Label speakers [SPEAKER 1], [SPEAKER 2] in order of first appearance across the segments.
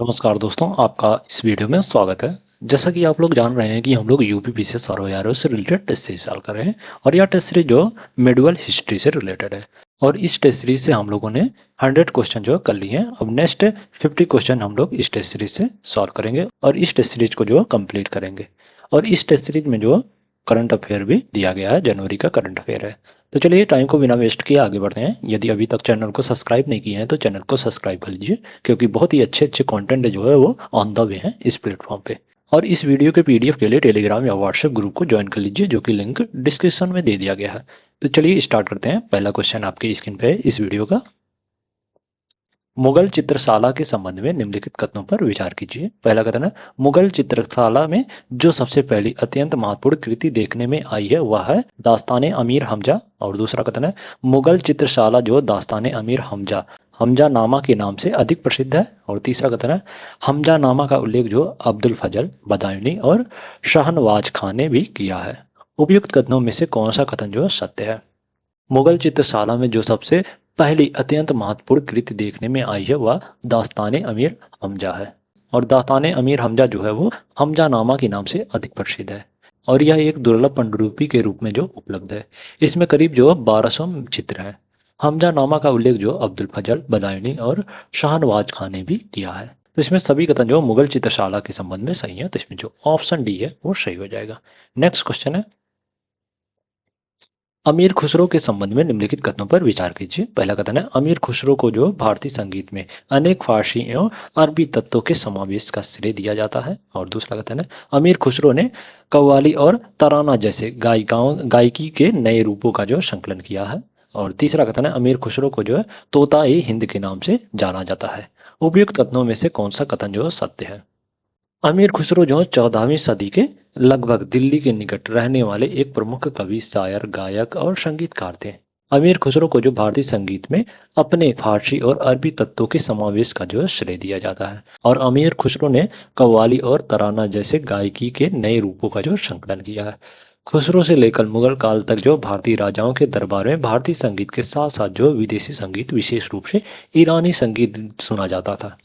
[SPEAKER 1] नमस्कार दोस्तों, आपका इस वीडियो में स्वागत है। जैसा कि आप लोग जान रहे हैं कि हम लोग यूपीपीसीएस सर्वयारों से रिलेटेड टेस्ट सीरीज सॉल्व कर रहे हैं और यह टेस्ट सीरीज जो मेडिवल हिस्ट्री से रिलेटेड है। और इस टेस्ट सीरीज से हम लोगों ने 100 क्वेश्चन जो कर लिए हैं। अब नेक्स्ट 50 क्वेश्चन हम लोग इस टेस्ट सीरीज से सॉल्व करेंगे और इस टेस्ट सीरीज को जो कंप्लीट करेंगे। और इस टेस्ट सीरीज में जो करंट अफेयर भी दिया गया है, जनवरी का करंट अफेयर है। तो चलिए टाइम को बिना वेस्ट किए आगे बढ़ते हैं। यदि अभी तक चैनल को सब्सक्राइब नहीं किए हैं तो चैनल को सब्सक्राइब कर लीजिए, क्योंकि बहुत ही अच्छे अच्छे कंटेंट जो है वो ऑन द वे हैं इस प्लेटफॉर्म पे। और इस वीडियो के पीडीएफ के लिए टेलीग्राम या व्हाट्सएप ग्रुप को ज्वाइन कर लीजिए, जो कि लिंक डिस्क्रिप्शन में दे दिया गया है। तो चलिए स्टार्ट करते हैं। पहला क्वेश्चन आपके स्क्रीन पे है इस वीडियो का। मुगल चित्रशाला के संबंध में निम्नलिखित कथनों पर विचार कीजिए। पहला कथन है, मुगल चित्रशाला में जो सबसे पहली अत्यंत महत्वपूर्ण कृति देखने में आई है वह है दास्तान अमीर हमजा। और दूसरा कथन है, मुगल चित्रशाला जो दास्तान अमीर हमजा हमजा नामा के नाम से अधिक प्रसिद्ध है। और तीसरा कथन है, हमजा नामा का उल्लेख जो अब्दुल फजल बदायूनी और शाहनवाज खान ने भी किया है। उपयुक्त कथनों में से कौन सा कथन जो सत्य है? मुगल चित्रशाला में जो सबसे पहली अत्यंत महत्वपूर्ण कृति देखने में आई है वह दास्तान अमीर हमजा है। और दास्तान अमीर हमजा जो है वो हमजा नामा के नाम से अधिक प्रसिद्ध है। और यह एक दुर्लभ पांडुलिपि के रूप में जो उपलब्ध है। इसमें करीब जो 1200 चित्र हैं। हमजा नामा का उल्लेख जो अब्दुल फजल बदायूनी और शाहनवाज खान ने भी किया है। तो इसमें सभी कथन जो मुगल चित्रशाला के संबंध में सही है। तो इसमें जो ऑप्शन डी है वो सही हो जाएगा। नेक्स्ट क्वेश्चन है, अमीर खुसरो के संबंध में निम्नलिखित कथनों पर विचार कीजिए। पहला कथन है, अमीर खुसरो को जो भारतीय संगीत में अनेक फारसी एवं अरबी तत्वों के समावेश का श्रेय दिया जाता है। और दूसरा कथन है, अमीर खुसरो ने कव्वाली और तराना जैसे गायकी के नए रूपों का जो संकलन किया है। और तीसरा कथन है, अमीर खुसरो को जो है तोता ए हिंद के नाम से जाना जाता है। उपयुक्त कथनों में से कौन सा कथन जो सत्य है? अमीर खुसरो जो 14वीं सदी के लगभग दिल्ली के निकट रहने वाले एक प्रमुख कवि, शायर, गायक और संगीतकार थे। अमीर खुसरो को जो भारतीय संगीत में अपने फारसी और अरबी तत्वों के समावेश का जो श्रेय दिया जाता है। और अमीर खुसरो ने कव्वाली और तराना जैसे गायकी के नए रूपों का जो संकलन किया है। खुसरो से लेकर मुगल काल तक जो भारतीय राजाओं के दरबार में भारतीय संगीत के साथ साथ जो विदेशी संगीत, विशेष रूप से ईरानी संगीत सुना जाता था।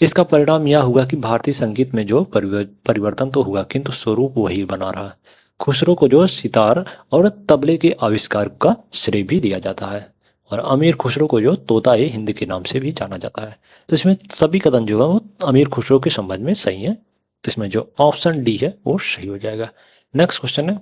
[SPEAKER 1] इसका परिणाम यह हुआ कि भारतीय संगीत में जो परिवर्तन तो हुआ, किंतु स्वरूप वही बना रहा। खुसरो को जो सितार और तबले के आविष्कार का श्रेय भी दिया जाता है। और अमीर खुसरो को जो तोता ए हिंद के नाम से भी जाना जाता है। तो इसमें सभी कथन जो है वो अमीर खुसरो के संबंध में सही है। तो इसमें जो ऑप्शन डी है वो सही हो जाएगा। नेक्स्ट क्वेश्चन है,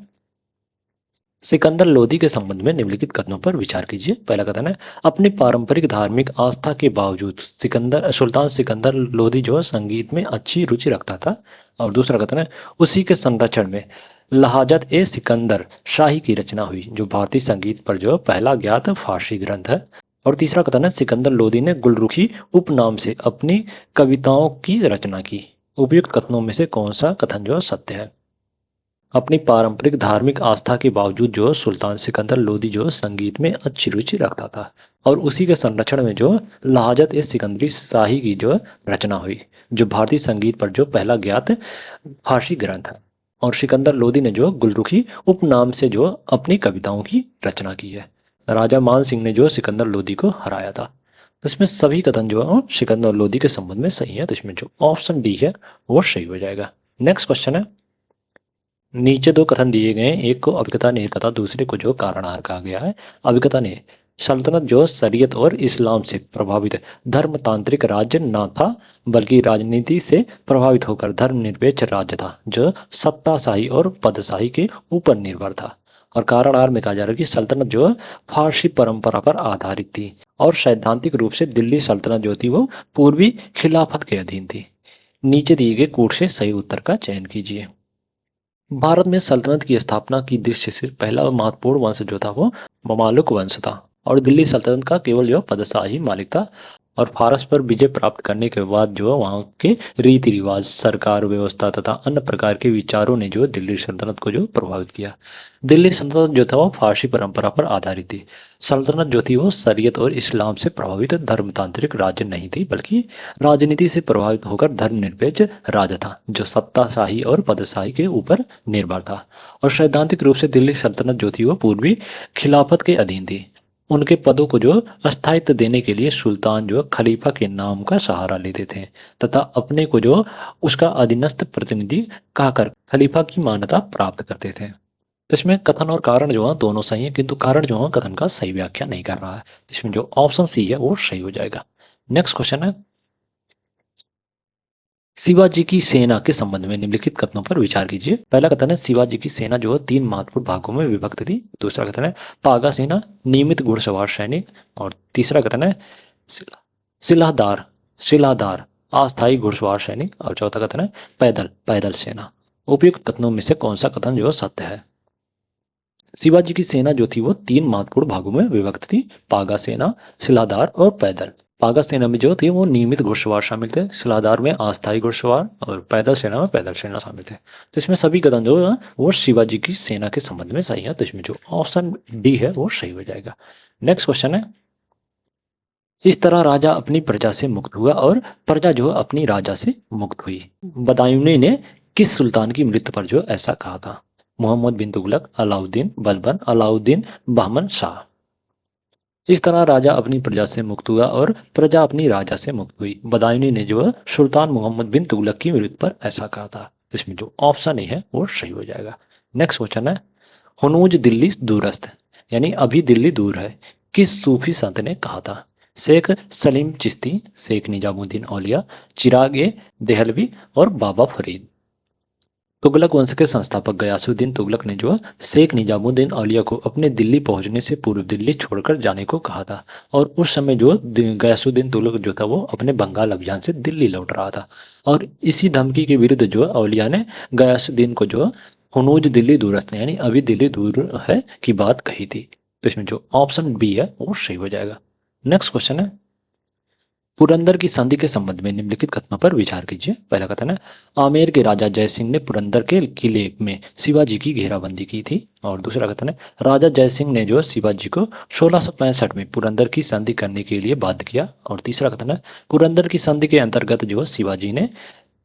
[SPEAKER 1] सिकंदर लोदी के संबंध में निम्नलिखित कथनों पर विचार कीजिए। पहला कथन है, अपनी पारंपरिक धार्मिक आस्था के बावजूद सुल्तान सिकंदर लोदी जो संगीत में अच्छी रुचि रखता था। और दूसरा कथन है, उसी के संरक्षण में लहाजत ए सिकंदर शाही की रचना हुई, जो भारतीय संगीत पर जो पहला ज्ञात फारसी ग्रंथ है। और तीसरा कथन है, सिकंदर लोदी ने गुलरुखी उपनाम से अपनी कविताओं की रचना की। उपयुक्त कथनों में से कौन सा कथन जो सत्य है? अपनी पारंपरिक धार्मिक आस्था के बावजूद जो सुल्तान सिकंदर लोदी जो संगीत में अच्छी रुचि रखता था। और उसी के संरक्षण में जो लहाजत ए सिकंदरी शाही की जो रचना हुई, जो भारतीय संगीत पर जो पहला ज्ञात फारसी ग्रंथ है। और सिकंदर लोदी ने जो गुलरुखी उपनाम से जो अपनी कविताओं की रचना की है। राजा मान सिंह ने जो सिकंदर लोदी को हराया था। तो इसमें सभी कथन जो है सिकंदर लोदी के संबंध में सही है। तो इसमें जो ऑप्शन डी है वो सही हो जाएगा। नेक्स्ट क्वेश्चन है, नीचे दो कथन दिए गए हैं, एक को अभिकथा ने कहा, दूसरे को जो कारणहार कहा गया है। अभिकथा ने, सल्तनत जो शरीयत और इस्लाम से प्रभावित धर्मतांत्रिक राज्य न था, बल्कि राजनीति से प्रभावित होकर धर्मनिरपेक्ष राज्य था, जो सत्ताशाही और पदशाही के ऊपर निर्भर था। और कारणहार में कहा जा रहा है कि सल्तनत जो फारसी परंपरा पर आधारित थी और सैद्धांतिक रूप से दिल्ली सल्तनत जो थी वो पूर्वी खिलाफत के अधीन थी। नीचे दिए गए कूट से सही उत्तर का चयन कीजिए। भारत में सल्तनत की स्थापना की दृष्टि से पहला महत्वपूर्ण वंश जो था वो ममालुक वंश था। और दिल्ली सल्तनत का केवल जो पदशाही मालिक था। और फारस पर विजय प्राप्त करने के बाद जो वहाँ के रीति रिवाज, सरकार व्यवस्था तथा अन्य प्रकार के विचारों ने जो दिल्ली सल्तनत को जो प्रभावित किया। दिल्ली सल्तनत जो था वो फारसी परंपरा पर आधारित थी। सल्तनत जो थी वो शरीयत और इस्लाम से प्रभावित धर्मतांत्रिक राज्य नहीं थी, बल्कि राजनीति से प्रभावित होकर धर्मनिरपेक्ष राज्य था, जो सत्ताशाही और पदशाही के ऊपर निर्भर था। और सैद्धांतिक रूप से दिल्ली सल्तनत जो थी वो पूर्वी खिलाफत के अधीन थी। उनके पदों को जो स्थायित्व देने के लिए सुल्तान जो खलीफा के नाम का सहारा लेते थे तथा अपने को जो उसका अधीनस्थ प्रतिनिधि कहकर खलीफा की मान्यता प्राप्त करते थे। तो इसमें कथन और कारण जो है दोनों सही है, किंतु कारण जो है कथन का सही व्याख्या नहीं कर रहा है। इसमें जो ऑप्शन सी है वो सही हो जाएगा। नेक्स्ट क्वेश्चन है, शिवाजी की सेना के संबंध में निम्नलिखित कथनों पर विचार कीजिए। पहला कथन है शिवाजी की सेना जो है 3 महत्वपूर्ण भागों में विभक्त थी। दूसरा कथन है पागा सेना नियमित घुड़सवार सैनिक। और तीसरा कथन है सिला- सिलाहदार सिलाहदार अस्थायी घुड़सवार सैनिक। और चौथा कथन है पैदल पैदल सेना। उपयुक्त कथनों में से कौन सा कथन जो है सत्य है? शिवाजी की सेना जो थी वो 3 महत्वपूर्ण भागों में विभक्त थी, पागा सेना, सिलादार और पैदल। पागा सेना में जो थी वो नियमित घुड़सवार शामिल थे, सिलादार में अस्थायी घुड़सवार और पैदल सेना में पैदल सेना शामिल थे। तो इसमें सभी कथन जो है वो शिवाजी की सेना के संबंध में सही है। तो इसमें जो ऑप्शन डी है वो सही हो जाएगा। नेक्स्ट क्वेश्चन है, इस तरह राजा अपनी प्रजा से मुक्त हुआ और प्रजा जो है अपनी राजा से मुक्त हुई। बदायूंनी ने किस सुल्तान की मृत्यु पर जो ऐसा कहा था? मोहम्मद बिन तुगलक, अलाउद्दीन बलबन, अलाउद्दीन बहमन शाह। इस तरह राजा अपनी प्रजा से मुक्त हुआ और प्रजा अपनी राजा से मुक्त हुई। बदायूंनी ने जो है सुल्तान मोहम्मद बिन तुगलक की मृत्यु पर ऐसा कहा था। तो इसमें जो ऑप्शन ए है वो सही हो जाएगा। नेक्स्ट क्वेश्चन है, हुनूज दिल्ली दूरस्थ यानी अभी दिल्ली दूर है किस सूफी संत ने कहा था? शेख सलीम चिश्ती, शेख निजामुद्दीन औलिया, चिराग ए देहलवी और बाबा फरीद। तुगलक वंश के संस्थापक गयासुद्दीन तुगलक ने जो शेख निजामुद्दीन औलिया को अपने दिल्ली पहुंचने से पूर्व दिल्ली छोड़कर जाने को कहा था। और उस समय जो गयासुद्दीन तुगलक जो था वो अपने बंगाल अभियान से दिल्ली लौट रहा था। और इसी धमकी के विरुद्ध जो औलिया ने गयासुद्दीन को जो हुनूज दिल्ली दूरस्थ यानी अभी दिल्ली दूर है की बात कही थी। तो इसमें जो ऑप्शन बी है वो सही हो जाएगा। नेक्स्ट क्वेश्चन है, पुरंदर की संधि के संबंध में निम्नलिखित कथनों पर विचार कीजिए। पहला कथन है आमेर के राजा जयसिंह ने पुरंदर के किले में शिवाजी की घेराबंदी की थी। और दूसरा कथन है राजा जयसिंह ने जो है शिवाजी को 1665 में पुरंदर की संधि करने के लिए बाध्य किया। और तीसरा कथन है पुरंदर की संधि के अंतर्गत जो है शिवाजी ने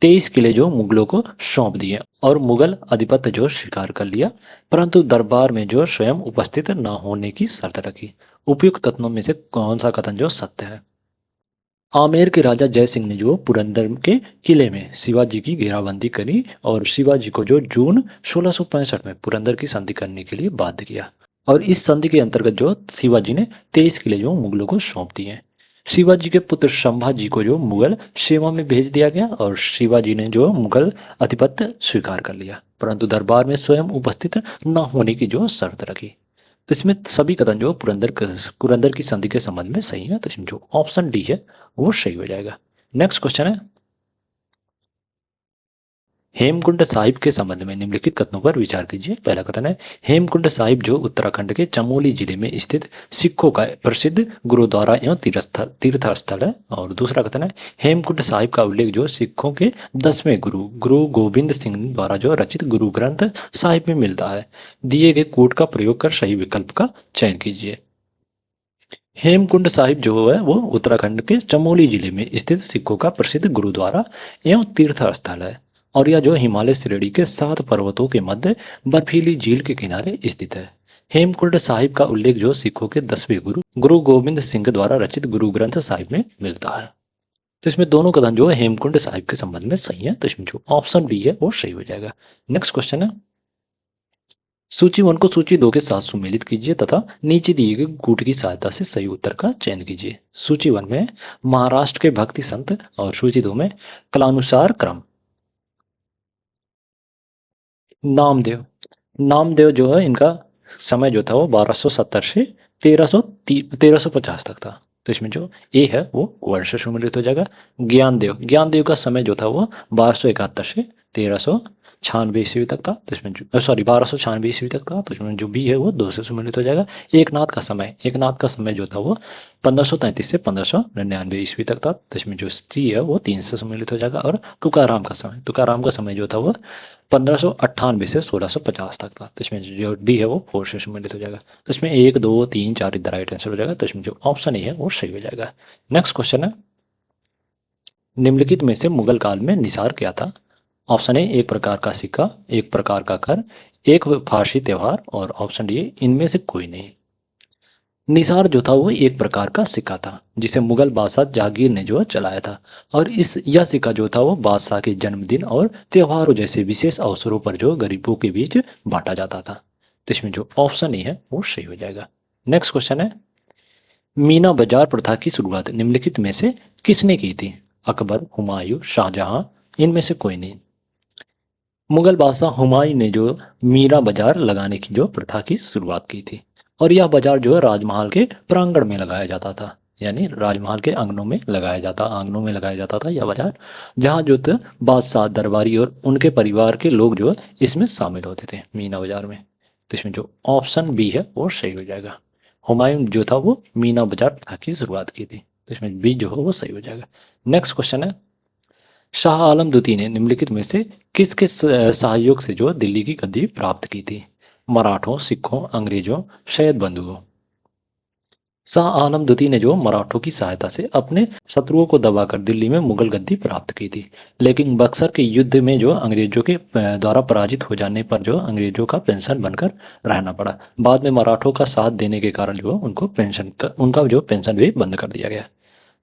[SPEAKER 1] 23 किले जो मुगलों को सौंप दिए और मुगल अधिपत्य जो स्वीकार कर लिया, परंतु दरबार में जो स्वयं उपस्थित न होने की शर्त रखी। उपयुक्त कथनों में से कौन सा कथन जो सत्य है? आमेर के राजा जय सिंह ने जो पुरंदर के किले में शिवाजी की घेराबंदी करी और शिवाजी को जो जून 1665 में पुरंदर की संधि करने के लिए बाध्य किया। और इस संधि के अंतर्गत जो शिवाजी ने 23 किले जो मुगलों को सौंप दिए। शिवाजी के पुत्र संभाजी को जो मुगल सेवा में भेज दिया गया और शिवाजी ने जो मुगल अधिपत्य स्वीकार कर लिया, परंतु दरबार में स्वयं उपस्थित न होने की जो शर्त रखी। तो इसमें सभी कथन जो पुरंदर की संधि के संबंध में सही है। तो इसमें जो ऑप्शन डी है वो सही हो जाएगा। नेक्स्ट क्वेश्चन है, हेमकुंड साहिब के संबंध में निम्नलिखित कथनों पर विचार कीजिए। पहला कथन है हेमकुंड साहिब जो उत्तराखंड के चमोली जिले में स्थित सिखों का प्रसिद्ध गुरुद्वारा एवं तीर्थ स्थल है। और दूसरा कथन है हेमकुंड साहिब का उल्लेख जो सिखों के 10वें गुरु गुरु गोविंद सिंह द्वारा जो रचित गुरु ग्रंथ साहिब में मिलता है। दिए गए कोड का प्रयोग कर सही विकल्प का चयन कीजिए। हेमकुंड साहिब जो है वो उत्तराखंड के चमोली जिले में स्थित सिखों का प्रसिद्ध गुरुद्वारा एवं तीर्थ स्थल है। और यह जो हिमालय श्रेणी के 7 पर्वतों के मध्य बर्फीली झील के किनारे स्थित है। हेमकुंड साहिब का उल्लेख जो सिखों के 10वें गुरु गुरु गोविंद सिंह द्वारा रचित गुरु ग्रंथ साहिब में मिलता है। तो इसमें दोनों कथन जो है हेमकुंड साहिब के संबंध में सही है। तो इसमें जो ऑप्शन बी है वो सही हो जाएगा। नेक्स्ट क्वेश्चन है, सूची 1 को सूची 2 के साथ सुमेलित कीजिए तथा नीचे दिए गए कूट की सहायता से सही उत्तर का चयन कीजिए। सूची 1 में महाराष्ट्र के भक्ति संत और सूची 2 में कालानुसार क्रम। नामदेव नामदेव जो है इनका समय जो था वो 1270 से 1350 तक था। तो इसमें जो ए है वो वर्ष से सम्मिलित हो जाएगा। ज्ञानदेव का समय जो था वो 1271 से 1396 ईस्वी तक था। तो इसमें जो सॉरी 1296 ईस्वी तक था। तो इसमें जो बी है वो 2 से सम्मिलित हो जाएगा। एकनाथ का समय जो था वो 1533 से 1599 ईस्वी तक था। तो इसमें जो सी है वो 3 से सम्मिलित हो जाएगा। और तुकाराम का समय जो था वो 1598 से 1650 तक था। तो इसमें जो डी है वो 4 से सम्मिलित हो जाएगा। तो इसमें 1 2 3 4 इधर राइट आंसर हो जाएगा। तो इसमें जो ऑप्शन ए है वो सही हो जाएगा। नेक्स्ट क्वेश्चन है, निम्नलिखित में से मुगल काल में निसार क्या था? ऑप्शन ए एक प्रकार का सिक्का, एक प्रकार का कर, एक फारसी त्योहार और ऑप्शन डी इनमें से कोई नहीं। निसार जो था वो एक प्रकार का सिक्का था जिसे मुगल बादशाह जहांगीर ने जो चलाया था। और इस यह सिक्का जो था वो बादशाह के जन्मदिन और त्योहारों जैसे विशेष अवसरों पर जो गरीबों के बीच बांटा जाता था। तो इसमें जो ऑप्शन ए है वो सही हो जाएगा। नेक्स्ट क्वेश्चन है, मीना बाजार प्रथा की शुरुआत निम्नलिखित में से किसने की थी? अकबर, हुमायूं, शाहजहां, इनमें से कोई नहीं। मुगल बादशाह हुमायूं ने जो मीरा बाजार लगाने की जो प्रथा की शुरुआत की थी। और यह बाजार जो है राजमहल के प्रांगण में लगाया जाता था, यानी राजमहल के आंगनों में लगाया जाता था यह बाजार, जहाँ जो थे बादशाह, दरबारी और उनके परिवार के लोग जो है इसमें शामिल होते थे मीना बाजार में। तो इसमें जो ऑप्शन बी है वो सही हो जाएगा। हुमायूं जो था वो मीना बाजार प्रथा की शुरुआत की थी। तो इसमें बी जो है वो सही हो जाएगा। नेक्स्ट क्वेश्चन है, शाह आलम द्वितीय ने निम्नलिखित में से किसके सहयोग से जो दिल्ली की गद्दी प्राप्त की थी? मराठों, सिखों, अंग्रेजों, शैद बंधुओं। शाह आलम द्वितीय ने जो मराठों की सहायता से अपने शत्रुओं को दबाकर दिल्ली में मुगल गद्दी प्राप्त की थी। लेकिन बक्सर के युद्ध में जो अंग्रेजों के द्वारा पराजित हो जाने पर जो अंग्रेजों का पेंशन बनकर रहना पड़ा। बाद में मराठों का साथ देने के कारण जो उनका जो पेंशन भी बंद कर दिया गया।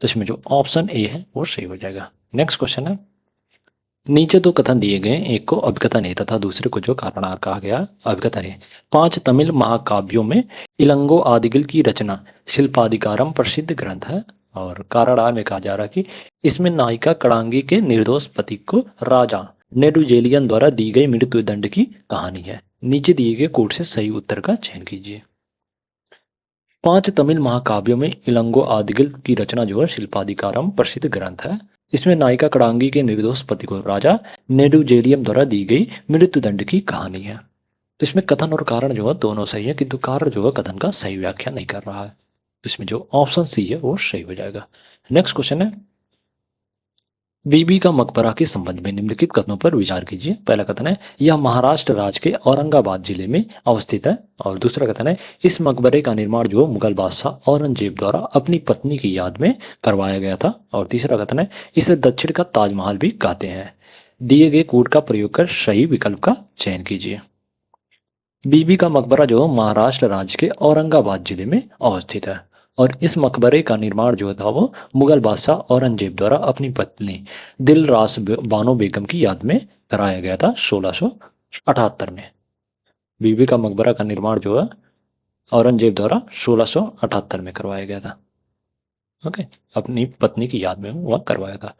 [SPEAKER 1] तो इसमें जो ऑप्शन ए है वो सही हो जाएगा। नेक्स्ट क्वेश्चन है, नीचे दो कथन दिए गए, एक को अभिकथन है तथा दूसरे को जो कारणा कहा गया। अभिकथन है, 5 तमिल महाकाव्यों में इलंगो आदिगिल की रचना शिल्पाधिकारम प्रसिद्ध ग्रंथ है। और कारण में कहा जा रहा है कि इसमें नायिका कड़ांगी के निर्दोष पति को राजा नेडुजेलियन द्वारा दी गई मृत्यु दंड की कहानी है। नीचे दिए गए कोट से सही उत्तर का चयन कीजिए। 5 तमिल महाकाव्यों में इलंगो आदिगिल की रचना जो है शिल्पाधिकारम प्रसिद्ध ग्रंथ है। इसमें नायिका कड़ांगी के निर्दोष पति को राजा नेडुजेलियम द्वारा दी गई मृत्युदंड की कहानी है। तो इसमें कथन और कारण जो है दोनों सही है, किंतु कारण जो है कथन का सही व्याख्या नहीं कर रहा है। तो इसमें जो ऑप्शन सी है वो सही हो जाएगा। नेक्स्ट क्वेश्चन है, बीबी का मकबरा के संबंध में निम्नलिखित कथनों पर विचार कीजिए। पहला कथन है, यह महाराष्ट्र राज्य के औरंगाबाद जिले में अवस्थित है। और दूसरा कथन है, इस मकबरे का निर्माण जो मुगल बादशाह औरंगजेब द्वारा अपनी पत्नी की याद में करवाया गया था। और तीसरा कथन है, इसे दक्षिण का ताजमहल भी कहते हैं। दिए गए कोड का प्रयोग कर सही विकल्प का चयन कीजिए। बीबी का मकबरा जो महाराष्ट्र राज्य के औरंगाबाद जिले में अवस्थित है। और इस मकबरे का निर्माण जो था वो मुगल बादशाह औरंगजेब द्वारा अपनी पत्नी दिलरास बानो बेगम की याद में कराया गया था 1678 में। बीबी का मकबरा का निर्माण जो है औरंगजेब द्वारा 1678 में करवाया गया था। ओके, अपनी पत्नी की याद में वह करवाया था।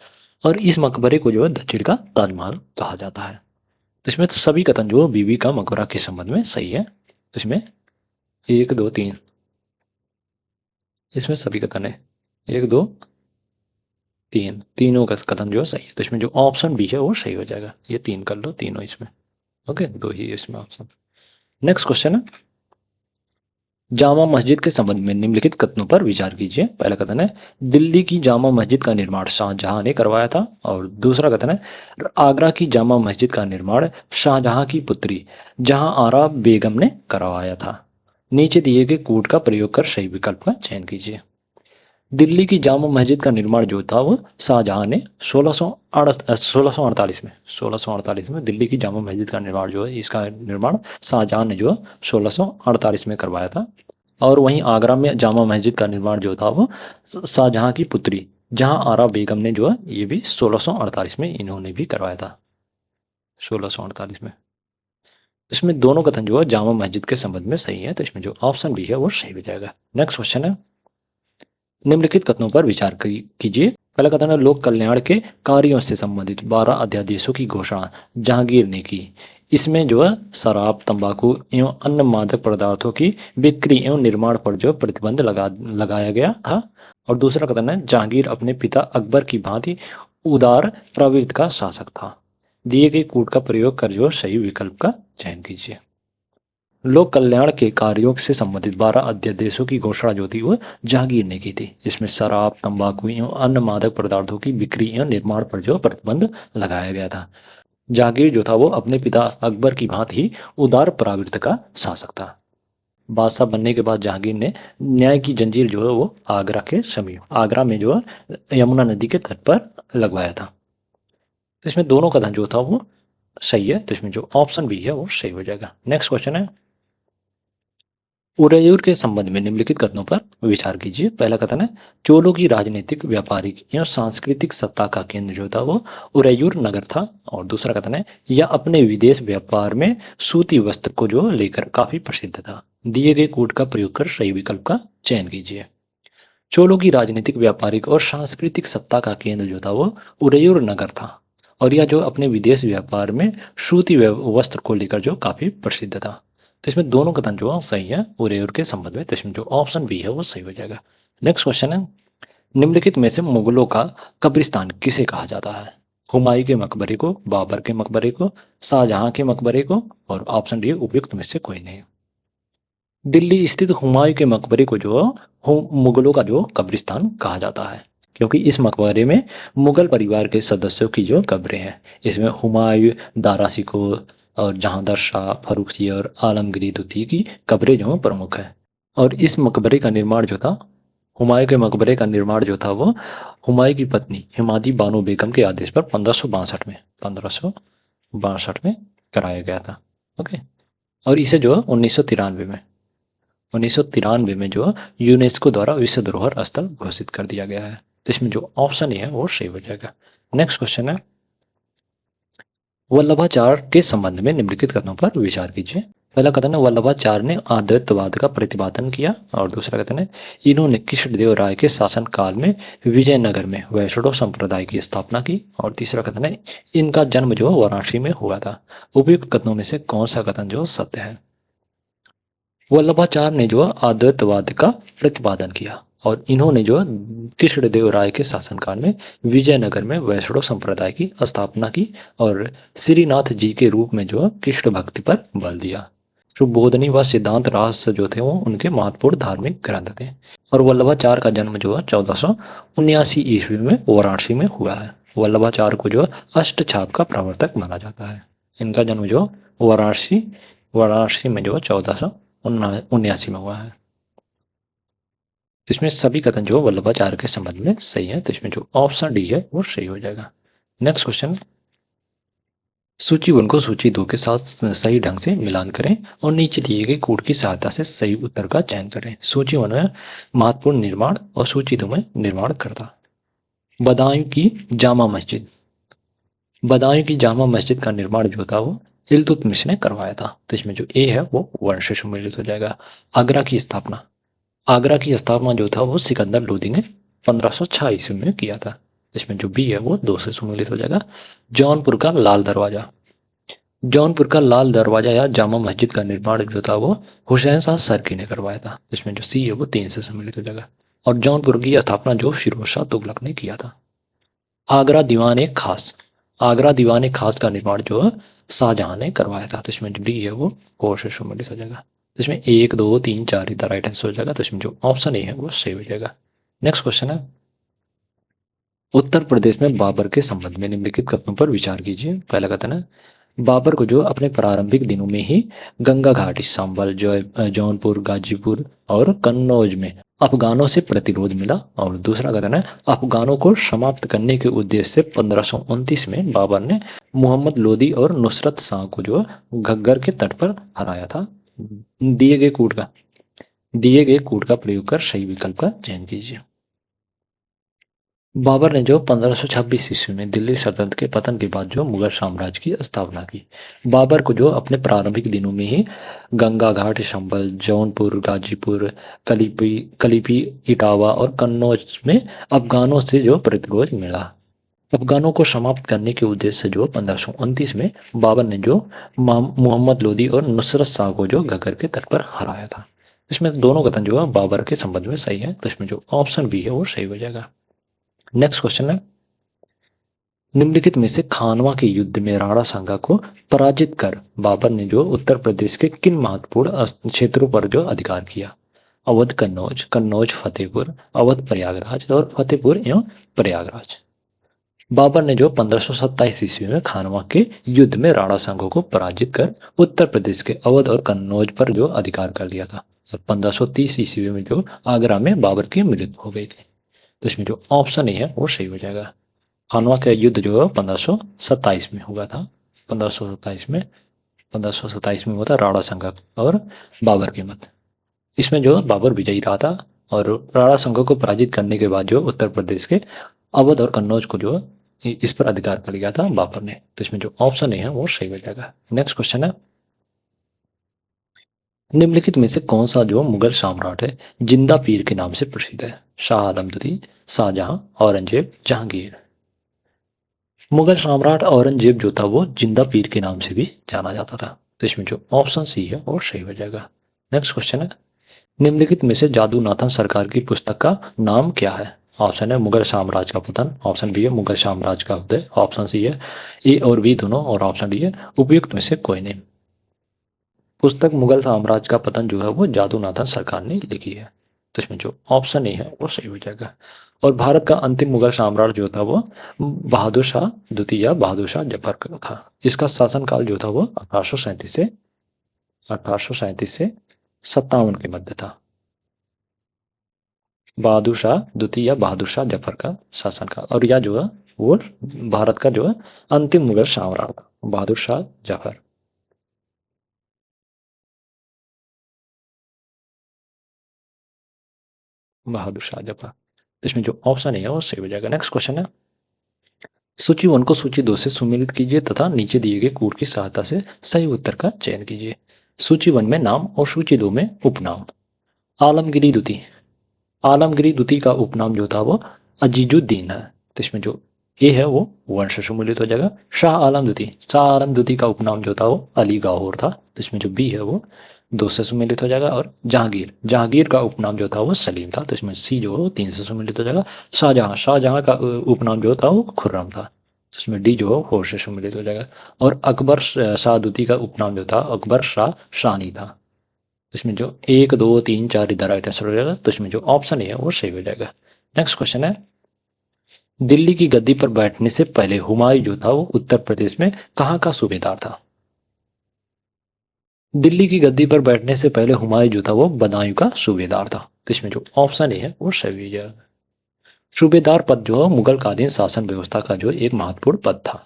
[SPEAKER 1] और इस मकबरे को जो है दक्षिण का ताजमहल कहा जाता है। तो इसमें तो सभी कथन जो बीबी का मकबरा के संबंध में सही है। तो इसमें 1 2 3, इसमें सभी कथन है 1 2 3, तीनों का कथन जो है सही है। तो इसमें जो ऑप्शन बी है वो सही हो जाएगा। ये 3 कर लो, तीनों इसमें। ओके, 2 ही इसमें ऑप्शन। नेक्स्ट क्वेश्चन है, जामा मस्जिद के संबंध में निम्नलिखित कथनों पर विचार कीजिए। पहला कथन है, दिल्ली की जामा मस्जिद का निर्माण शाहजहां ने करवाया था। और दूसरा कथन है, आगरा की जामा मस्जिद का निर्माण शाहजहां की पुत्री जहां आरा बेगम ने करवाया था। नीचे दिए गए कोड का प्रयोग कर सही विकल्प का चयन कीजिए। दिल्ली की जामा मस्जिद का निर्माण जो था वो शाहजहां ने 1648 में दिल्ली की जामा मस्जिद का निर्माण जो है इसका निर्माण शाहजहां ने जो 1648 में करवाया था। और वहीं आगरा में जामा मस्जिद का निर्माण जो था वो शाहजहां की पुत्री जहां आरा बेगम ने जो है ये भी 1648 में इन्होंने भी करवाया था, 1648 में। इसमें दोनों कथन जो है जामा मस्जिद के संबंध में सही है। तो इसमें जो ऑप्शन बी है वो सही हो जाएगा। नेक्स्ट क्वेश्चन है, निम्नलिखित कथनों पर विचार कीजिए। पहला कथन है, लोक कल्याण के कार्यों से संबंधित 12 अध्यादेशों की घोषणा जहांगीर ने की। इसमें जो है शराब, तंबाकू एवं अन्य मादक पदार्थों की बिक्री एवं निर्माण पर जो प्रतिबंध लगाया गया था। और दूसरा कथन है, जहांगीर अपने पिता अकबर की भांति उदार प्रवृत्ति का शासक था। दिए गए कूट का प्रयोग कर जो सही विकल्प का चयन कीजिए। लोक कल्याण के कार्यों से संबंधित 12 अध्यादेशों की घोषणा जो थी वो जहांगीर ने की थी। इसमें शराब, तंबाकू एवं अन्य मादक पदार्थों की बिक्री एवं निर्माण पर जो प्रतिबंध लगाया गया था। जहांगीर जो था वो अपने पिता अकबर की भांति ही उदार प्रवृत्ति का शासक था। बादशाह बनने के बाद जहांगीर ने न्याय की जंजीर जो है वो आगरा में जो है यमुना नदी के तट पर लगवाया था। तो इसमें दोनों कथन जो था वो सही है। तो इसमें जो ऑप्शन बी है वो सही हो जाएगा। नेक्स्ट क्वेश्चन है, उदयपुर के संबंध में निम्नलिखित कथनों पर विचार कीजिए। पहला कथन है, चोलों की राजनीतिक, व्यापारिक या सांस्कृतिक सत्ता का केंद्र जो था वो उदयपुर नगर था। और दूसरा कथन है, यह अपने विदेश व्यापार में सूती वस्त्र को जो लेकर काफी प्रसिद्ध था। दिए गए कोड का प्रयोग कर सही विकल्प का चयन कीजिए। चोलों की राजनीतिक, व्यापारिक और सांस्कृतिक सत्ता का केंद्र जो था वो उदयपुर नगर था। और यह जो अपने विदेश व्यापार में सूती वस्त्र को लेकर जो काफी प्रसिद्ध था। तो इसमें दोनों कथन जो सही है उदयपुर के संबंध में। तो इसमें जो ऑप्शन बी है वो सही हो जाएगा। नेक्स्ट क्वेश्चन है, निम्नलिखित में से मुगलों का कब्रिस्तान किसे कहा जाता है? हुमायूं के मकबरे को, बाबर के मकबरे को, शाहजहां के मकबरे को, और ऑप्शन डी उपयुक्त में से कोई नहीं। दिल्ली स्थित हुमायूं के मकबरे को जो मुगलों का जो कब्रिस्तान कहा जाता है, क्योंकि इस मकबरे में मुगल परिवार के सदस्यों की जो कब्रें हैं। इसमें हुमायूं, दारा शिकोह और जहांगीर शाह, फर्रुखी और आलमगीर द्वितीय की कब्रें जो प्रमुख है। और इस मकबरे का निर्माण जो था, हुमायूं के मकबरे का निर्माण जो था वो हुमायूं की पत्नी हिमादी बानो बेगम के आदेश पर 1562 में कराया गया था। ओके। और इसे जो 1993 में जो यूनेस्को द्वारा विश्व धरोहर स्थल घोषित कर दिया गया है। तो इसमें जो ऑप्शन है वो सही हो जाएगा। नेक्स्ट क्वेश्चन है, वल्लभाचार्य के संबंध में निम्नलिखित कथनों पर विचार कीजिए। पहला कथन है, वल्लभाचार्य ने अद्वैतवाद का प्रतिपादन किया। और दूसरा कथन है, इन्होंने कृष्णदेव राय के शासनकाल में विजयनगर में वैष्णव संप्रदाय की स्थापना की। और तीसरा कथन है, इनका जन्म जो वाराणसी में हुआ था। उपयुक्त कथनों में से कौन सा कथन जो सत्य है? वल्लभाचार्य ने जो अद्वैतवाद का प्रतिपादन किया और इन्होंने जो कृष्णदेव राय के शासनकाल में विजयनगर में वैष्णव संप्रदाय की स्थापना की और श्रीनाथ जी के रूप में जो कृष्ण भक्ति पर बल दिया। सुबोधनी व सिद्धांत रहस्य जो थे वो उनके महत्वपूर्ण धार्मिक ग्रंथ थे। और वल्लभाचार्य का जन्म जो 1479 ईस्वी में वाराणसी में हुआ है। वल्लभाचार्य को जो अष्टछाप का प्रवर्तक माना जाता है। इनका जन्म जो वाराणसी वाराणसी में जो 1479 में हुआ है। इसमें सभी कथन जो वल्लभाचार्य के संबंध में सही है। तो इसमें जो ऑप्शन डी है वो सही हो जाएगा। नेक्स्ट क्वेश्चन, सूची 1 को सूची 2 के साथ सही ढंग से मिलान करें और नीचे दिए गए कोड की सहायता से सही उत्तर का चयन करें। सूची 1 में महत्वपूर्ण निर्माण और सूची 2 में निर्माणकर्ता। बदायूं की जामा मस्जिद। बदायूं की जामा मस्जिद का निर्माण जो था वो इल्तुतमिश ने करवाया था। तो इसमें जो ए है वो 1 से सम्मिलित हो जाएगा। आगरा की स्थापना। आगरा की स्थापना जो था वो सिकंदर लोदी ने 1506 ईस्वी में किया था। इसमें जो बी है वो 2 से सम्मिलित हो जाएगा। जौनपुर का लाल दरवाजा। जौनपुर का लाल दरवाजा या जामा मस्जिद का निर्माण जो था वो हुसैन शाह सरकी ने करवाया था। इसमें जो सी है वो 3 से सम्मिलित हो जाएगा। और जौनपुर की स्थापना जो फिरोज शाह तुगलक ने किया था। आगरा दीवान ए खास। आगरा दीवान ए खास का निर्माण जो शाहजहां ने करवाया था। तो इसमें जो डी है वो 4 से सम्मिलित हो जाएगा। इसमें 1 2 3 4 इधर राइट आंसर हो जाएगा। तो इसमें जो ऑप्शन ए है वो सही हो जाएगा। नेक्स्ट क्वेश्चन है, उत्तर प्रदेश में बाबर के संबंध में निम्नलिखित कथनों पर विचार कीजिए। पहला कथन है, बाबर को जो अपने प्रारंभिक दिनों में ही गंगा घाटी, संभल, जौनपुर, गाजीपुर और कन्नौज में अफगानों से प्रतिरोध मिला। और दूसरा कथन है, अफगानों को समाप्त करने के उद्देश्य से 1529 में बाबर ने मोहम्मद लोदी और नुसरत शाह को जो घग्गर के तट पर हराया था। दिए गए कोड का प्रयोग कर सही विकल्प का चयन कीजिए। बाबर ने जो 1526 ईस्वी में दिल्ली सल्तनत के पतन के बाद जो मुगल साम्राज्य की स्थापना की। बाबर को जो अपने प्रारंभिक दिनों में ही गंगा घाट, संभल, जौनपुर, गाजीपुर, कलिपी, इटावा और कन्नौज में अफगानों से जो प्रतिरोध मिला। अफगानों को समाप्त करने के उद्देश्य से जो 1529 में बाबर ने जो मोहम्मद लोदी और नुसरत शाह को जो घग्गर के तट पर हराया था। इसमें दोनों कथन जो है बाबर के संबंध में सही है। तो इसमें जो ऑप्शन बी है वो सही हो जाएगा। नेक्स्ट क्वेश्चन है, निम्नलिखित में से खानवा के युद्ध में राणा सांगा को पराजित कर बाबर ने जो उत्तर प्रदेश के किन महत्वपूर्ण क्षेत्रों पर जो अधिकार किया? अवध, कन्नौज, कन्नौज फतेहपुर, अवध प्रयागराज और फतेहपुर एवं प्रयागराज। बाबर ने जो 1527 ईस्वी में खानवा के युद्ध में राणा सांगा को पराजित कर उत्तर प्रदेश के अवध और कन्नौज पर जो अधिकार कर लिया था। और 1530 ईस्वी में जो आगरा में बाबर की मृत्यु हो गई थी। तो इसमें जो ऑप्शन ए है वो सही हो जाएगा। खानवा का युद्ध जो 1527 में हुआ था। 1527 में हुआ था राणा सांगा और बाबर के मध्य। इसमें जो बाबर विजयी रहा था और राणा संघ को पराजित करने के बाद जो उत्तर प्रदेश के अवध और कन्नौज को जो इस पर अधिकार कर लिया था बाबर ने। तो इसमें जो ऑप्शन है वो सही हो जाएगा। नेक्स्ट क्वेश्चन है, निम्नलिखित में से कौन सा जो मुगल सम्राट है जिंदा पीर के नाम से प्रसिद्ध है? शाह आलम द्वितीय, शाहजहां, औरंगजेब, जहांगीर। मुगल सम्राट औरंगजेब जो था वो जिंदा पीर के नाम से भी जाना जाता था। तो इसमें जो ऑप्शन सी है वो सही हो जाएगा। नेक्स्ट क्वेश्चन है, निम्नलिखित में से जादूनाथन सरकार की पुस्तक का नाम क्या है? ऑप्शन है मुगल साम्राज्य का पतन, ऑप्शन बी है मुगल साम्राज्य का उदय, ऑप्शन सी है ए और बी दोनों, और ऑप्शन डी है उपयुक्त में से कोई नहीं। पुस्तक मुगल साम्राज्य का पतन जो है वो जादूनाथन सरकार ने लिखी है। तो इसमें जो ऑप्शन ए है वो सही हो जाएगा। और भारत का अंतिम मुगल सम्राट जो था वो बहादुर शाह द्वितीय या बहादुर शाह जफर का था। इसका शासनकाल जो था वो 1837 से 57 के मध्य था। बहादुर शाह द्वितीय या बहादुर शाह जफर का शासनकाल, और यह जो है वो भारत का जो है अंतिम मुगल सम्राट था, बहादुर शाह जफर। बहादुर शाह जफर। इसमें जो ऑप्शन है वो सही हो जाएगा। नेक्स्ट क्वेश्चन है, सूची 1 को सूची 2 से सुमेलित कीजिए तथा नीचे दिए गए कोड की सहायता से सही उत्तर का चयन कीजिए। सूची 1 में नाम और सूची 2 में उपनाम। आलमगिरी द्वितीय। आलमगिरी द्वितीय का उपनाम जो था वो अजीजुद्दीन है। तो इसमें जो ए है वो 1 से सम्मिलित हो जाएगा। शाह आलम द्वितीय। शाह आलम द्वितीय का उपनाम जो था वो अली गाहोर था। तो इसमें जो बी है वो 2 से सम्मिलित हो जाएगा। और जहांगीर। जहांगीर का उपनाम जो था वो सलीम था। तो इसमें सी जो है वो 3 से सम्मिलित हो जाएगा। शाहजहां। शाहजहां का उपनाम जो था वो खुर्रम था। तो इसमें डी जो है 4 से सम्मिलित हो जाएगा। और अकबर शाह द्वितीय का उपनाम जो था अकबर शाह शानी था। इसमें जो 1 2 3 4 इधर राइट आंसर हो जाएगा। तो इसमें जो ऑप्शन है वो सही हो जाएगा। नेक्स्ट क्वेश्चन है, दिल्ली की गद्दी पर बैठने से पहले हुमायूं जो था वो उत्तर प्रदेश में कहाँ का सूबेदार था? दिल्ली की गद्दी पर बैठने से पहले हुमायूं जो था वो बदायूं का सूबेदार था। तो इसमें जो ऑप्शन है वो सही हो जाएगा। सूबेदार पद जो है मुगलकालीन शासन व्यवस्था का जो एक महत्वपूर्ण पद था।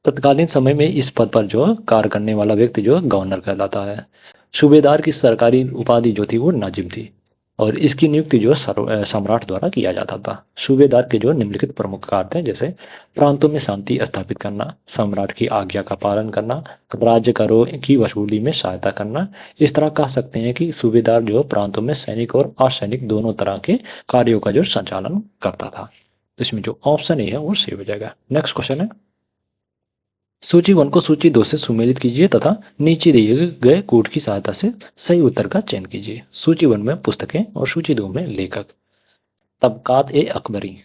[SPEAKER 1] तत्कालीन समय में इस पद पर जो कार्य करने वाला व्यक्ति जो गवर्नर कहलाता है। सूबेदार की सरकारी उपाधि जो थी वो नाजिम थी, और इसकी नियुक्ति जो सम्राट द्वारा किया जाता था। सूबेदार के जो निम्नलिखित प्रमुख कार्य थे, जैसे प्रांतों में शांति स्थापित करना, सम्राट की आज्ञा का पालन करना, राज्य करों की वसूली में सहायता करना। इस तरह कह सकते हैं कि सूबेदार जो प्रांतों में सैनिक और असैनिक दोनों तरह के कार्यों का जो संचालन करता था। तो इसमें जो ऑप्शन है वो सही हो जाएगा। नेक्स्ट क्वेश्चन है, सूची 1 को सूची 2 से सुमेलित कीजिए तथा नीचे दिए गए कोड की सहायता से सही उत्तर का चयन कीजिए। सूची 1 में पुस्तकें और सूची 2 में लेखक। तबकात ए अकबरी।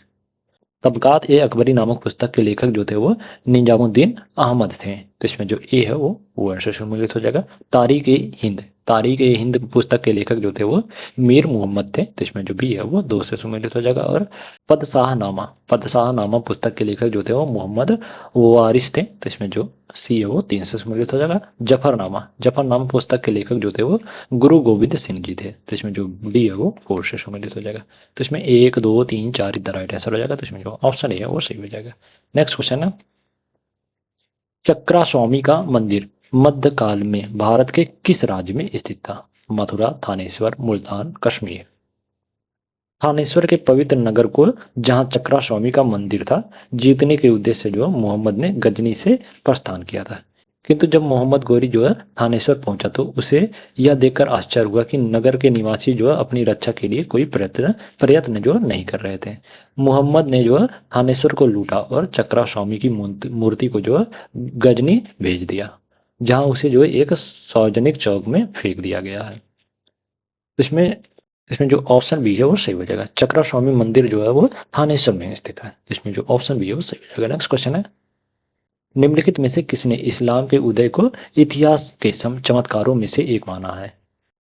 [SPEAKER 1] तबकात ए अकबरी नामक पुस्तक के लेखक जो थे वो निजामुद्दीन अहमद थे। तो इसमें जो ए है वो वर्ण से सम्मिलित हो जाएगा। तारीख ए हिंद। तारीख ए हिंद पुस्तक के लेखक जो थे वो मीर मोहम्मद थे। तो इसमें जो बी है वो 2 से सम्मिलित हो जाएगा। और पदशाहनामा। पदशाहनामा पुस्तक के लेखक जो थे वो मोहम्मद वारिस थे। तो इसमें जो सी है वो 3 से सम्मिलित हो जाएगा। जफरनामा। जफरनामा पुस्तक के लेखक जो थे वो गुरु गोविंद सिंह जी थे। तो इसमें जो डी है वो 4 से सम्मिलित हो जाएगा। तो इसमें 1 2 3 4 इधर राइट आंसर हो जाएगा। तो इसमें जो ऑप्शन है वो सही हो जाएगा। नेक्स्ट क्वेश्चन है, चक्रा स्वामी का मंदिर मध्यकाल में भारत के किस राज्य में स्थित था? मथुरा, थानेश्वर, मुल्तान, कश्मीर। थानेश्वर के पवित्र नगर को, जहां चक्रा स्वामी का मंदिर था, जीतने के उद्देश्य से जो मोहम्मद ने गजनी से प्रस्थान किया था। किंतु जब मोहम्मद गोरी जो है थानेश्वर पहुंचा तो उसे यह देखकर आश्चर्य हुआ कि नगर के निवासी जो है अपनी रक्षा के लिए कोई प्रयत्न प्रयत्न जो नहीं कर रहे थे। मोहम्मद ने जो है थानेश्वर को लूटा और चक्रा स्वामी की मूर्ति को जो है गजनी भेज दिया, जहां उसे जो है एक सार्वजनिक चौक में फेंक दिया गया है। तो इसमें इसमें जो ऑप्शन बी है वो सही हो जाएगा। चक्रा स्वामी मंदिर जो है वो थानेश्वर में स्थित है। इसमें जो ऑप्शन बी है वो सही हो जाएगा। नेक्स्ट क्वेश्चन है, निम्नलिखित में से किसने इस्लाम के उदय को इतिहास के चमत्कारों में से एक माना है?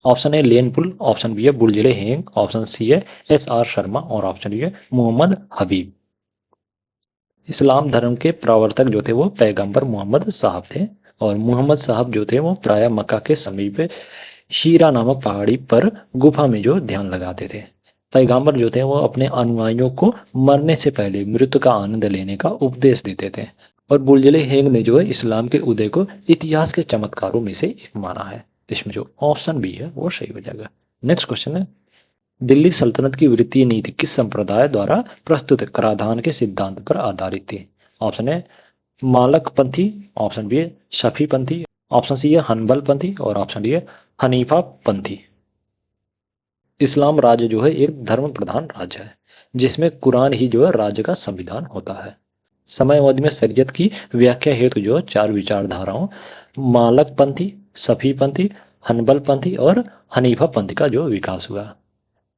[SPEAKER 1] ऑप्शन है लेनपुल, ऑप्शन बी है बुलजले हेंग, ऑप्शन सी है SR शर्मा, और ऑप्शन डी है मोहम्मद हबीब। इस्लाम धर्म के प्रवर्तक जो थे वो पैगंबर मोहम्मद साहब थे, और मोहम्मद साहब जो थे वो प्राय मक्का के समीप शीरा नामक पहाड़ी पर गुफा में जो ध्यान लगाते थे। पैगंबर जो थे वो अपने अनुयायियों को मरने से पहले मृत्यु का आनंद लेने का उपदेश देते थे। और बुलजले हेंग ने जो है इस्लाम के उदय को इतिहास के चमत्कारों में से एक माना है। इसमें जो ऑप्शन बी है वो सही हो जाएगा। नेक्स्ट क्वेश्चन है, दिल्ली सल्तनत की वित्तीय नीति किस संप्रदाय द्वारा प्रस्तुत कराधान के सिद्धांत पर आधारित थी? ऑप्शन है मालक पंथी, ऑप्शन बी है शफी पंथी, ऑप्शन सी है हनबल पंथी और ऑप्शन डी है हनीफा पंथी। इस्लाम राज्य जो है एक धर्म प्रधान राज्य है जिसमें कुरान ही जो है राज्य का संविधान होता है। समय अवधि में शरीयत की व्याख्या हेतु जो चार विचारधाराओं मालक पंथी, सफी पंथी, हनबल पंथी और हनीफा पंथी का जो विकास हुआ।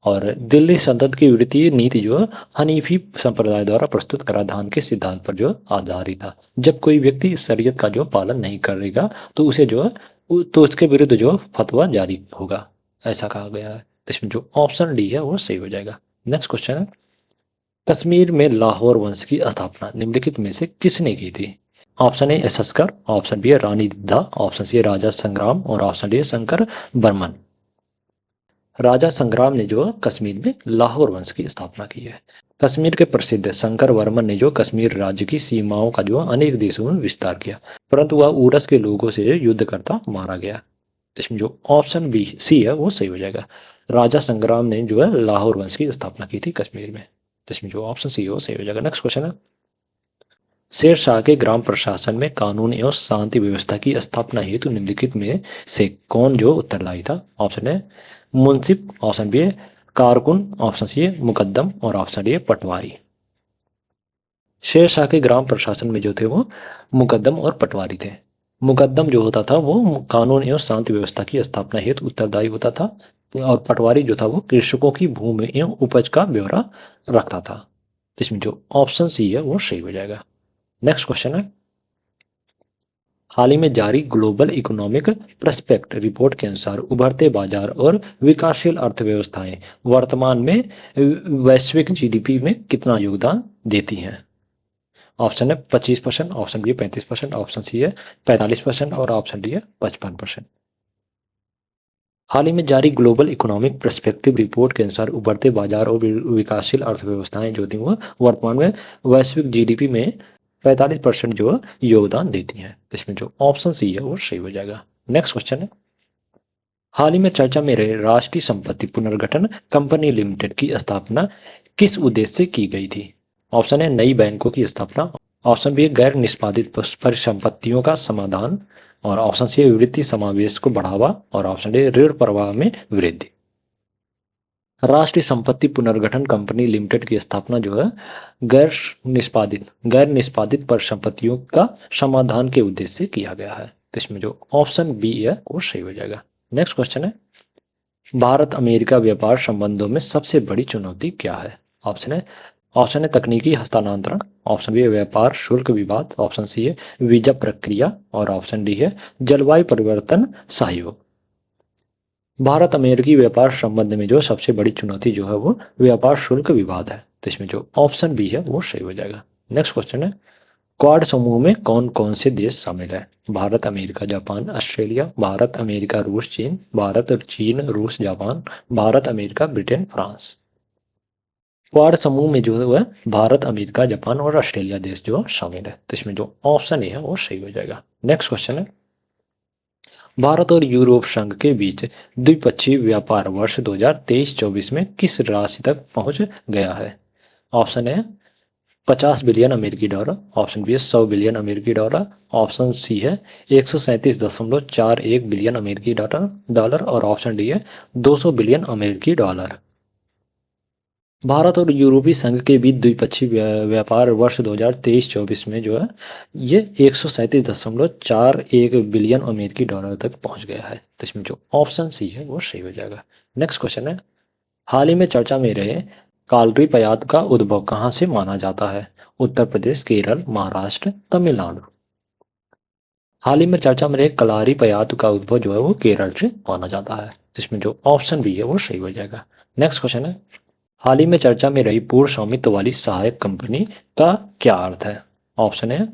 [SPEAKER 1] और दिल्ली सल्तनत की वित्तीय नीति जो हनीफी संप्रदाय द्वारा प्रस्तुत कराधान के सिद्धांत पर जो आधारित था। जब कोई व्यक्ति इस शरीयत का जो पालन नहीं करेगा तो उसे जो तो उसके विरुद्ध जो फतवा जारी होगा, ऐसा कहा गया है। तो इसमें जो ऑप्शन डी है वो सही हो जाएगा। नेक्स्ट क्वेश्चन है, कश्मीर में लाहौर वंश की स्थापना निम्नलिखित में से किसने की थी? ऑप्शन ए असस्कर, ऑप्शन बी है रानी दिद्धा, ऑप्शन सी है राजा संग्राम और ऑप्शन डी है शंकर बर्मन। राजा संग्राम ने जो कश्मीर में लाहौर वंश की स्थापना की है। कश्मीर के प्रसिद्ध शंकर वर्मन ने जो कश्मीर राज्य की सीमाओं का जो अनेक देशों में विस्तार किया, परंतु वह उरस के लोगों से युद्ध करता मारा गया। इसमें जो ऑप्शन बी सी है वो सही हो जाएगा। राजा संग्राम ने जो है लाहौर वंश की स्थापना की थी कश्मीर में। इसमें जो ऑप्शन सी है वो सही हो जाएगा। नेक्स्ट क्वेश्चन है, शेर शाह के ग्राम प्रशासन में कानून एवं शांति व्यवस्था की स्थापना हेतु निम्नलिखित में से कौन जो उत्तरदायी था? ऑप्शन है मुंसिफ, ऑप्शन बी है कारकुन, ऑप्शन सी है मुकद्दम और ऑप्शन डी है पटवारी। शेर शाह के ग्राम प्रशासन में जो थे वो मुकद्दम और पटवारी थे। मुकद्दम जो होता था वो कानून एवं शांति व्यवस्था की स्थापना हेतु उत्तरदायी होता था और पटवारी जो था वो कृषकों की भूमि एवं उपज का ब्यौरा रखता था। इसमें जो ऑप्शन सी है वो सही हो जाएगा। नेक्स्ट क्वेश्चन है, हाल ही में जारी ग्लोबल इकोनॉमिक प्रस्पेक्ट रिपोर्ट के अनुसार उभरते बाजार और विकासशील अर्थव्यवस्थाएं वर्तमान में वैश्विक जीडीपी में कितना योगदान देती हैं? ऑप्शन है 25%, ऑप्शन बी है 35%, ऑप्शन सी है 45% और ऑप्शन डी है 55%। हाल ही में जारी ग्लोबल इकोनॉमिक पर्सपेक्टिव रिपोर्ट के अनुसार उभरते बाजार और विकासशील अर्थव्यवस्थाएं जो थी वो वर्तमान में वैश्विक जीडीपी में 45% जो योगदान देती हैं। इसमें जो ऑप्शन सी है वो सही हो जाएगा। नेक्स्ट क्वेश्चन है, हाल ही में चर्चा में रहे राष्ट्रीय संपत्ति पुनर्गठन कंपनी लिमिटेड की स्थापना किस उद्देश्य से की गई थी? ऑप्शन है नई बैंकों की स्थापना, ऑप्शन बी है गैर निष्पादित परिसंपत्तियों का समाधान और ऑप्शन सी है वित्तीय समावेश को बढ़ावा और ऑप्शन डी ऋण प्रवाह में वृद्धि। राष्ट्रीय संपत्ति पुनर्गठन कंपनी लिमिटेड की स्थापना जो है गैर निष्पादित परिसंपत्तियों का समाधान के उद्देश्य से किया गया है। तो इसमें जो ऑप्शन बी है वो सही हो जाएगा। नेक्स्ट क्वेश्चन है, भारत अमेरिका व्यापार संबंधों में सबसे बड़ी चुनौती क्या है? ऑप्शन है तकनीकी हस्तांतरण, ऑप्शन बी है व्यापार शुल्क विवाद, ऑप्शन सी है वीजा प्रक्रिया और ऑप्शन डी है जलवायु परिवर्तन सहयोग। भारत अमेरिकी व्यापार संबंध में जो सबसे बड़ी चुनौती जो है वो व्यापार शुल्क विवाद है। तो इसमें जो ऑप्शन बी है वो सही हो जाएगा। नेक्स्ट क्वेश्चन है, क्वाड समूह में कौन कौन से देश शामिल है? Bharat America Japan Australia, Bharat America रूस चीन, भारत चीन रूस Japan, Bharat America Britain France. Quad समूह में जो है भारत अमेरिका जापान और ऑस्ट्रेलिया देश जो शामिल है। तो इसमें जो ऑप्शन ए है वो सही हो जाएगा। नेक्स्ट क्वेश्चन है, भारत और यूरोप संघ के बीच द्विपक्षीय व्यापार वर्ष 2023-24 में किस राशि तक पहुंच गया है? ऑप्शन है 50 बिलियन अमेरिकी डॉलर, ऑप्शन बी है 100 बिलियन अमेरिकी डॉलर, ऑप्शन सी है 137.41 बिलियन अमेरिकी डॉलर और ऑप्शन डी है 200 बिलियन अमेरिकी डॉलर। भारत और यूरोपीय संघ के बीच द्विपक्षीय व्यापार वर्ष 2023-24 में जो है ये 137.41 बिलियन अमेरिकी डॉलर तक पहुंच गया है। तो इसमें जो ऑप्शन सी है वो सही हो जाएगा। नेक्स्ट क्वेश्चन है, हाल ही में चर्चा में रहे कालरी पयात का उद्भव कहाँ से माना जाता है? उत्तर प्रदेश, केरल, महाराष्ट्र, तमिलनाडु। हाल ही में चर्चा में रहे कलारी पयात का उद्भव जो है वो केरल से माना जाता है। जिसमें जो ऑप्शन बी है वो सही हो जाएगा। नेक्स्ट क्वेश्चन है, हाल ही में चर्चा में रही पूर्ण स्वामित्व वाली सहायक कंपनी का क्या अर्थ है? ऑप्शन है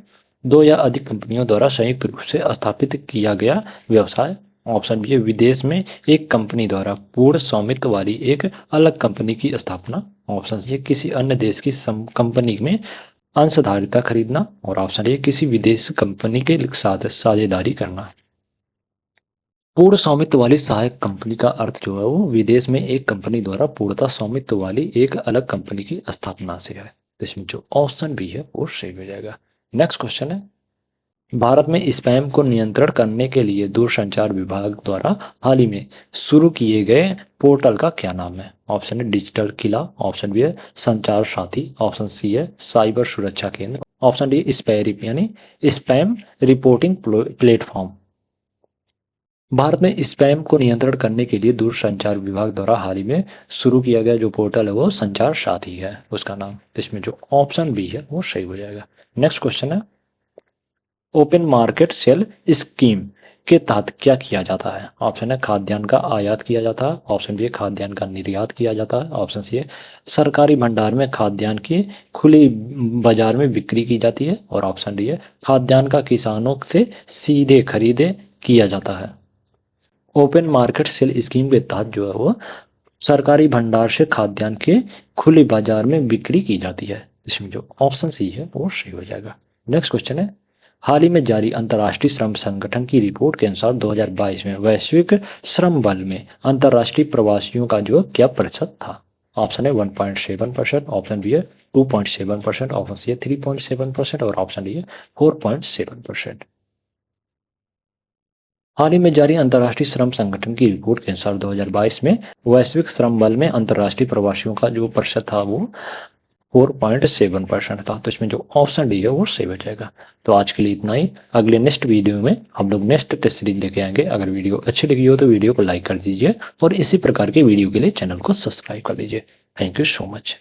[SPEAKER 1] दो या अधिक कंपनियों द्वारा संयुक्त रूप से स्थापित किया गया व्यवसाय, ऑप्शन बी है विदेश में एक कंपनी द्वारा पूर्ण स्वामित्व वाली एक अलग कंपनी की स्थापना, ऑप्शन सी है किसी अन्य देश की कंपनी में अंशधारिता खरीदना और ऑप्शन डी किसी विदेश कंपनी के साथ साझेदारी करना। पूर्ण स्वामित्व वाली सहायक कंपनी का अर्थ जो है वो विदेश में एक कंपनी द्वारा पूर्णतः स्वामित्व वाली एक अलग कंपनी की स्थापना से है। तो इसमें जो ऑप्शन बी है वो सही हो जाएगा। नेक्स्ट क्वेश्चन है, भारत में स्पैम को नियंत्रण करने के लिए दूरसंचार विभाग द्वारा हाल ही में शुरू किए गए पोर्टल का क्या नाम है? ऑप्शन है डिजिटल किला, ऑप्शन बी है संचार साथी, ऑप्शन सी है साइबर सुरक्षा केंद्र, ऑप्शन डी स्पैम यानी स्पैम रिपोर्टिंग प्लेटफॉर्म। भारत में स्पैम को नियंत्रण करने के लिए दूरसंचार विभाग द्वारा हाल ही में शुरू किया गया जो पोर्टल है वो संचार साथी है उसका नाम। तो इसमें जो ऑप्शन बी है वो सही हो जाएगा। नेक्स्ट क्वेश्चन है, ओपन मार्केट सेल स्कीम के तहत क्या किया जाता है? ऑप्शन है खाद्यान्न का आयात किया जाता है, ऑप्शन बी खाद्यान्न का निर्यात किया जाता है, ऑप्शन सी है सरकारी भंडार में खाद्यान्न की खुली बाजार में बिक्री की जाती है, और ऑप्शन डी है खाद्यान्न का किसानों से सीधे खरीदे किया जाता है। ओपन मार्केट सेल स्कीम के तहत जो है वो सरकारी भंडार से खाद्यान्न की खुली बाजार में बिक्री की जाती है। इसमें जो ऑप्शन सी है वो सही हो जाएगा। नेक्स्ट क्वेश्चन है, हाल ही में जारी अंतर्राष्ट्रीय श्रम संगठन की रिपोर्ट के अनुसार 2022 में वैश्विक श्रम बल में अंतर्राष्ट्रीय प्रवासियों का जो क्या प्रतिशत था? ऑप्शन है 1.7%, ऑप्शन बी है 2.7%, ऑप्शन सी है 3.7% और ऑप्शन डी है 4.7%। हाल ही में जारी अंतर्राष्ट्रीय श्रम संगठन की रिपोर्ट के अनुसार 2022 में वैश्विक श्रम बल में अंतर्राष्ट्रीय प्रवासियों का जो प्रतिशत था वो 4.7% था। तो इसमें जो ऑप्शन डी है वो सही हो जाएगा। तो आज के लिए इतना ही। अगले नेक्स्ट वीडियो में हम लोग नेक्स्ट टेस्ट सीरीज लेके आएंगे। अगर वीडियो अच्छी लगी हो तो वीडियो को लाइक कर दीजिए और इसी प्रकार के वीडियो के लिए चैनल को सब्सक्राइब कर लीजिए। Thank you so much.